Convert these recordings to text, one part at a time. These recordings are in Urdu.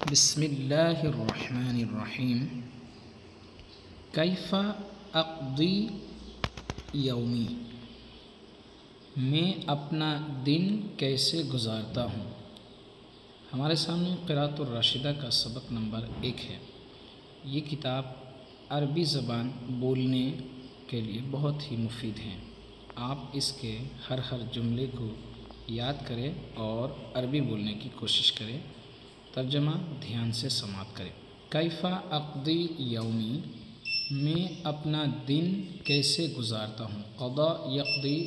بسم اللہ الرحمن الرحیم کیف اقضی یومی، میں اپنا دن کیسے گزارتا ہوں۔ ہمارے سامنے قراءۃ الراشدہ کا سبق نمبر 1 ہے۔ یہ کتاب عربی زبان بولنے کے لیے بہت ہی مفید ہے۔ آپ اس کے ہر جملے کو یاد کریں اور عربی بولنے کی کوشش کریں۔ ترجمہ دھیان سے سماعت کریں۔ کیف اقضی یومی، میں اپنا دن کیسے گزارتا ہوں۔ قضا یقضی،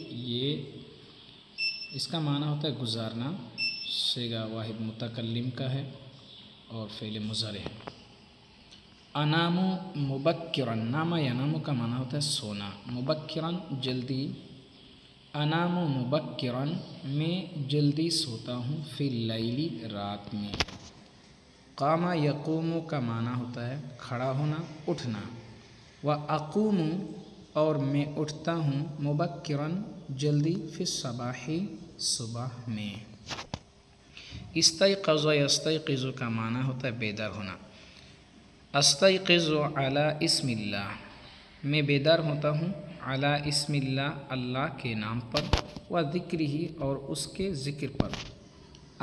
اس کا معنی ہوتا ہے گزارنا، صیغہ واحد متکلم کا ہے اور فعل مضارع ہے۔ انام مبکرن، نام ینام کا معنی ہوتا ہے سونا، مبکرن جلدی، انام مبکرن میں جلدی سوتا ہوں، فی اللیل رات میں۔ قام یقوم کا معنی ہوتا ہے کھڑا ہونا، اٹھنا، و اقوم اور میں اٹھتا ہوں، مبکرن جلدی، فی الصباح صبح میں۔ استیقظ یستیقظ کا معنی ہوتا ہے بیدار ہونا۔ استیقظ علی اسم اللہ، میں بیدار ہوتا ہوں، علی اسم اللہ اللہ کے نام پر، و ذکرہ اور اس کے ذکر پر۔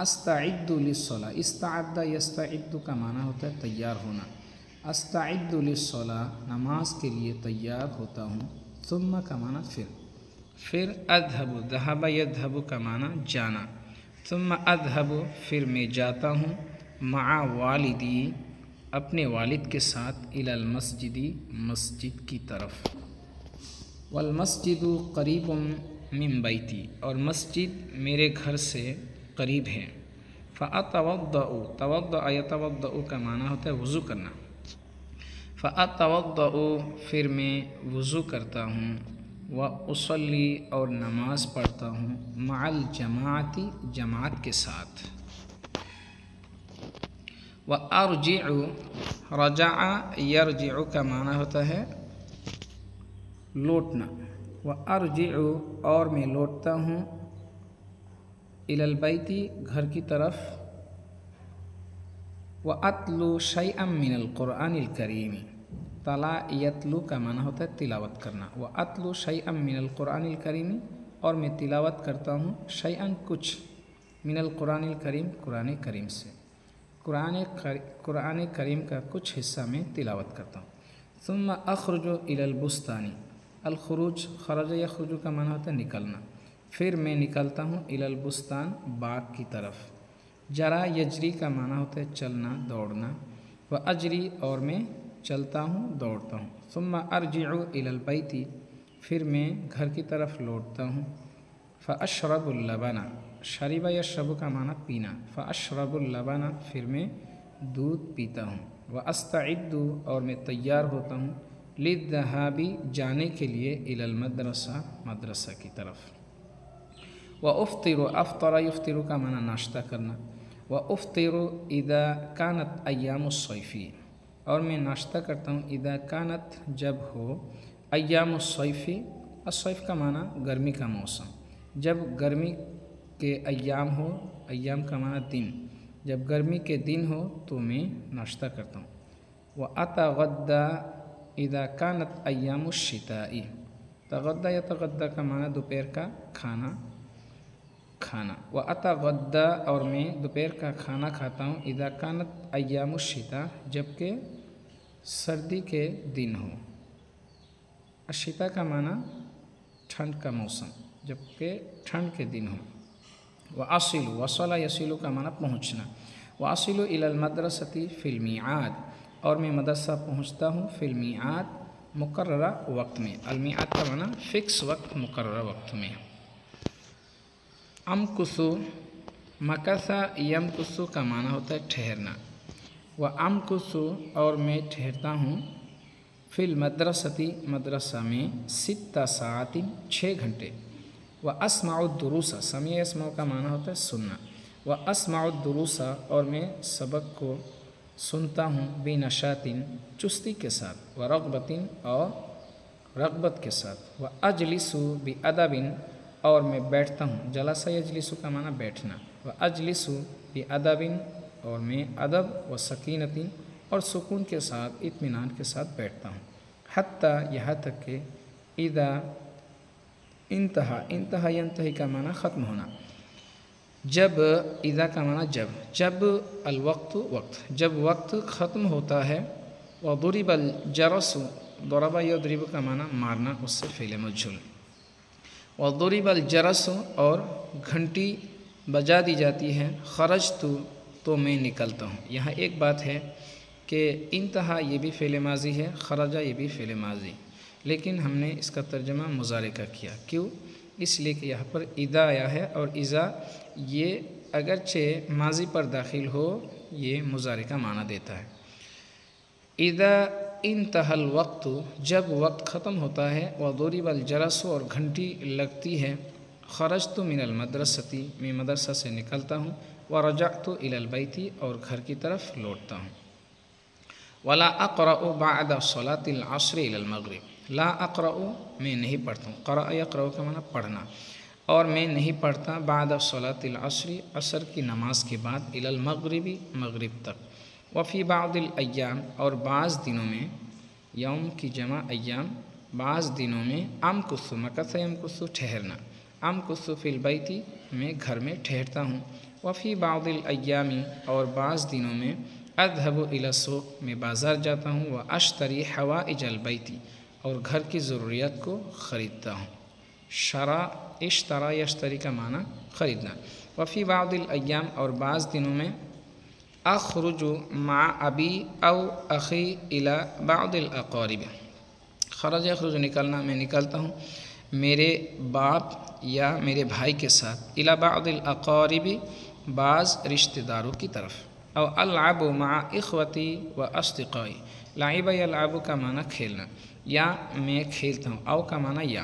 استعد للصلاۃ، استعد یستعد کا معنی ہوتا ہے تیار ہونا۔ استعد للصلاۃ نماز کے لیے تیار ہوتا ہوں، ثم کا معنی پھر اذهب، ذهب یذهب کا معنی جانا، ثم اذهب پھر میں جاتا ہوں، مع والدی اپنے والد کے ساتھ، الی المسجد مسجد کی طرف، والمسجد قریب من بیتی اور مسجد میرے گھر سے قریب ہے۔ فأتوضأ، توضأ یتوضأ کا معنی ہوتا ہے وضو کرنا۔ فأتوضأ پھر میں وضو کرتا ہوں، وأصلی اور نماز پڑھتا ہوں، مع الجماعت جماعت کے ساتھ۔ وأرجع، رجع یرجع کا معنی ہوتا ہے لوٹنا۔ وأرجع اور میں لوٹتا ہوں، الی البیت گھر کی طرف، وأتلو شیئا من القرآن الکریم، تلا یتلو کا معنی ہوتا ہے تلاوت کرنا۔ وأتلو شیئا من القرآن الکریم اور میں تلاوت کرتا ہوں، شیئا کچھ، من القرآن الکریم قرآن کریم سے، قرآن کریم کا کچھ حصہ میں تلاوت کرتا ہوں۔ ثم اخرج الی البستان، الخروج خرج یخرج کا معنی ہوتا ہے نکلنا، پھر میں نکلتا ہوں، الی البستان باغ کی طرف۔ جرا یجری کا معنی ہوتا ہے چلنا دوڑنا، و اجری اور میں چلتا ہوں دوڑتا ہوں۔ ثم ارجع الی البیت پھر میں گھر کی طرف لوٹتا ہوں۔ فاشرب اللبن، شرب یشرب کا معنی پینا، فاشرب اللبن پھر میں دودھ پیتا ہوں۔ واستعد اور میں تیار ہوتا ہوں، للذهاب جانے کے لیے، الی المدرسہ مدرسہ کی طرف۔ وافطر، افطر یفطر کا معنی ناشتہ کرنا۔ وافطر اذا كانت ایام الصیف اور میں ناشتہ کرتا ہوں، اذا كانت جب ہو، ایام الصیف، الصیف کا معنی گرمی کا موسم، جب گرمی کے ایام ہو، ایام کا معنی دن، جب گرمی کے دن ہو تو میں ناشتہ کرتا ہوں۔ واتغدى اذا كانت ایام الشتاء، تغدى یتغدى کا معنی دوپہر کا کھانا کھانا۔ واتغدى اور میں دوپہر کا کھانا کھاتا ہوں، اذا كانت ایام الشتاء جبکہ سردی کے دن ہو۔ الشتاء کا معنی ٹھنڈ کا موسم، جبکہ ٹھنڈ کے دن ہو۔ واصل، وصل یصل کا معنی پہنچنا۔ واصل الی المدرسۃ فی المیعاد اور میں مدرسہ پہنچتا ہوں، فی المیعاد مقررہ وقت میں، المیعاد کا معنی فکس وقت، مقررہ وقت میں۔ امکث، مکث یمکث کا معنی ہوتا ہے ٹھہرنا۔ وامکث اور میں ٹھہرتا ہوں، فی المدرسۃ مدرسہ میں، 6 ساعات 6 گھنٹے۔ واسمع الدروس، سمع یسمع کا معنی ہوتا ہے سننا۔ واسمع الدروس اور میں سبق کو سنتا ہوں، بنشاط چستی کے ساتھ، ورغبت اور رغبت کے ساتھ۔ واجلس بادب اور میں بیٹھتا ہوں، جلس یجلس کا معنی بیٹھنا، واجلس بادب اور میں ادب و سکینتی اور سکون کے ساتھ اطمینان کے ساتھ بیٹھتا ہوں، حتیٰ یہاں تک کہ اذا انتہا ینتہی کا معنی ختم ہونا، جب اذا کا معنی جب الوقت وقت، جب وقت ختم ہوتا ہے، وضرب الجرس، ضرب یضرب کا معنی مارنا، اس سے فعل مجهول، وضرب الجرس اور گھنٹی بجا دی جاتی ہے، خرجت تو میں نکلتا ہوں۔ یہاں ایک بات ہے کہ انتہا یہ بھی فعل ماضی ہے، خرجہ یہ بھی فعل ماضی، لیکن ہم نے اس کا ترجمہ مضارع کا کیا، کیوں؟ اس لیے کہ یہاں پر اذا آیا ہے، اور اذا یہ اگرچہ ماضی پر داخل ہو یہ مضارع کا معنی دیتا ہے۔ اذا انتہا الوقت، جب وقت ختم ہوتا ہے، وضرب الجرس اور گھنٹی لگتی ہے، خرجت من المدرسۃ، میں مدرسہ سے نکلتا ہوں، ورجعت الی البیت، اور گھر کی طرف لوٹتا ہوں۔ ولا اقرأ بعد صلاة العصر الی المغرب، لا اقرأ میں نہیں پڑھتا ہوں، قرأ یقرأ کا معنی پڑھنا، اور میں نہیں پڑھتا بعد صلاة العصر، عصر کی نماز کے بعد، الی المغرب مغرب تک، وفی بعض الایام، اور بعض دنوں میں، یوم کی جمع ایام، بعض دنوں میں، امکث مکث یمکث ٹھہرنا، امکث فی البیت میں گھر میں ٹھہرتا ہوں، وفی بعض الایام اور بعض دنوں میں، اذهب الی السوق میں بازار جاتا ہوں، واشتری حوائج البیت اور گھر کی ضروریات کو خریدتا ہوں، شرا اشترا یشتری کا معنی خریدنا، وفی بعض الایام اور بعض دنوں میں، اخرج مع ابی او اخی الی بعض الاقارب، خرج یخرج نکلنا، میں نکلتا ہوں میرے باپ یا میرے بھائی کے ساتھ، الی بعض الاقارب بعض رشتہ داروں کی طرف، او العب مع اخوتی و اصدقائی، لعب یلعب کا معنی کھیلنا، یا میں کھیلتا ہوں، او کا معنی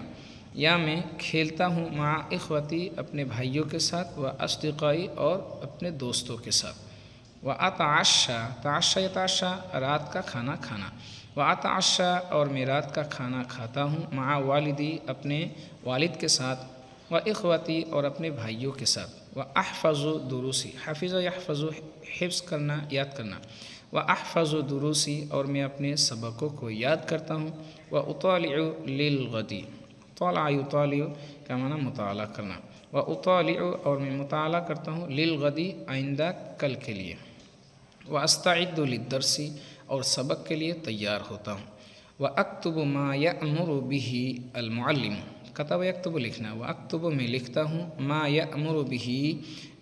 یا میں کھیلتا ہوں، مع اخوتی اپنے بھائیوں کے ساتھ، و اصدقائی اور اپنے دوستوں کے ساتھ، و اتعشا، تعشا یتعشا رات کا کھانا کھانا، و اتعشا اور میں رات کا کھانا کھاتا ہوں، مع والدی اپنے والد کے ساتھ، و اخوتی اور اپنے بھائیوں کے ساتھ، و احفظ دروسی، حفظ یحفظ حفظ کرنا یاد کرنا، و احفظ دروسی اور میں اپنے سبقوں کو یاد کرتا ہوں، و اطالع للغد، طالع یطالع کا معنی مطالعہ کرنا، و اطالع اور میں مطالعہ کرتا ہوں، للغد آئندہ کل کے لیے، و استعد للدرس اور سبق کے لیے تیار ہوتا ہوں، و اکتب ما یأمر به المعلم، کتب یکتب لکھنا، و اکتب میں لکھتا ہوں، ما یأمر به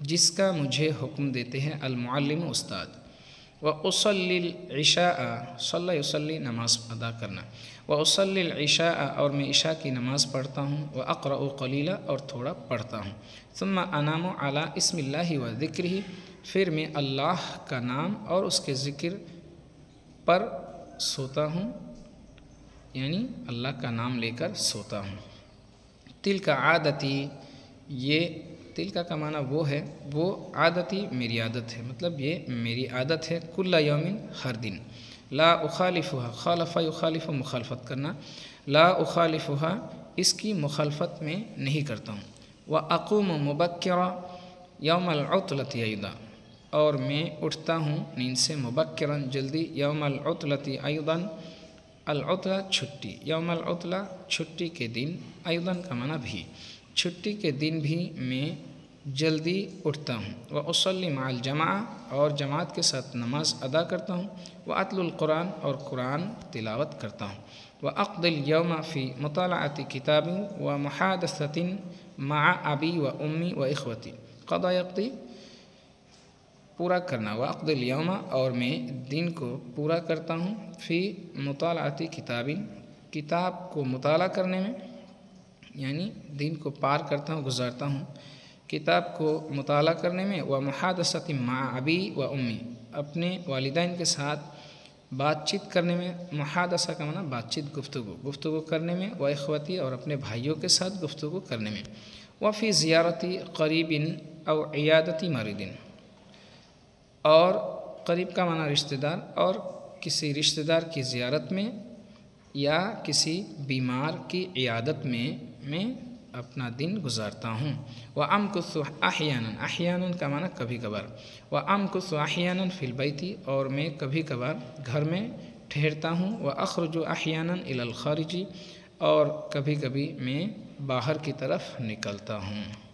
جس کا مجھے حکم دیتے ہیں، المعلم استاد، و اصلی العشاء، صلی یصلی نماز ادا کرنا، و اصلی العشاء اور میں عشاء کی نماز پڑھتا ہوں، و اقرأ قلیلا اور تھوڑا پڑھتا ہوں، ثم انام علی اسم اللہ و ذکرہ پھر میں اللہ کا نام اور اس کے ذکر پر سوتا ہوں، یعنی اللہ کا نام لے کر سوتا ہوں۔ تل کا عادتی، یہ تل کا معنی وہ ہے، وہ عادتی میری عادت ہے، مطلب یہ میری عادت ہے، کل یومن ہر دن، لا اخالفها، خالف یخالف مخالفت کرنا، لا اخالفها اس کی مخالفت میں نہیں کرتا ہوں، واقوم مبکرا یوم العطلۃ ایضا اور میں اٹھتا ہوں نیند سے، مبکرا جلدی، یوم العطلۃ ایضا العطلہ چھٹی، یوم العطلہ چھٹی کے دن، ایضا کا معنی بھی، چھٹی کے دن بھی میں جلدی اٹھتا ہوں، واصلی مع الجماعہ اور جماعت کے ساتھ نماز ادا کرتا ہوں، واتلو القرآن اور قرآن تلاوت کرتا ہوں، واقضی اليوم فی مطالعۃ کتاب ومحادثۃ مع ابی و امی و اخوتی، قضا یقضی پورا کرنا، واقضی اليوم اور میں دن کو پورا کرتا ہوں، فی مطالعۃ کتاب کتاب کو مطالعہ کرنے میں، یعنی دن کو پار کرتا ہوں، گزارتا ہوں کتاب کو مطالعہ کرنے میں، ومحادثۃ مع ابی و امی اپنے والدین کے ساتھ بات چیت کرنے میں، محادثہ کا معنی بات چیت، گفتگو کرنے میں، و اخوتی اور اپنے بھائیوں کے ساتھ گفتگو کرنے میں، وفی زیارت قریب او عیادت مرید اور قریب کا معنی رشتہ دار، اور کسی رشتہ دار کی زیارت میں یا کسی بیمار کی عیادت میں اپنا دن گزارتا ہوں۔ وَأَمْكُثُ أَحْيَانًا، احیاناً کا معنی کبھی کبھار، وَأَمْكُثُ أَحْيَانًا فِي الْبَيْتِ، اور میں کبھی کبھار گھر میں ٹھہرتا ہوں۔ وَأَخْرُجُ أَحْيَانًا إِلَى الْخَارِجِ، اور کبھی کبھی میں باہر کی طرف نکلتا ہوں۔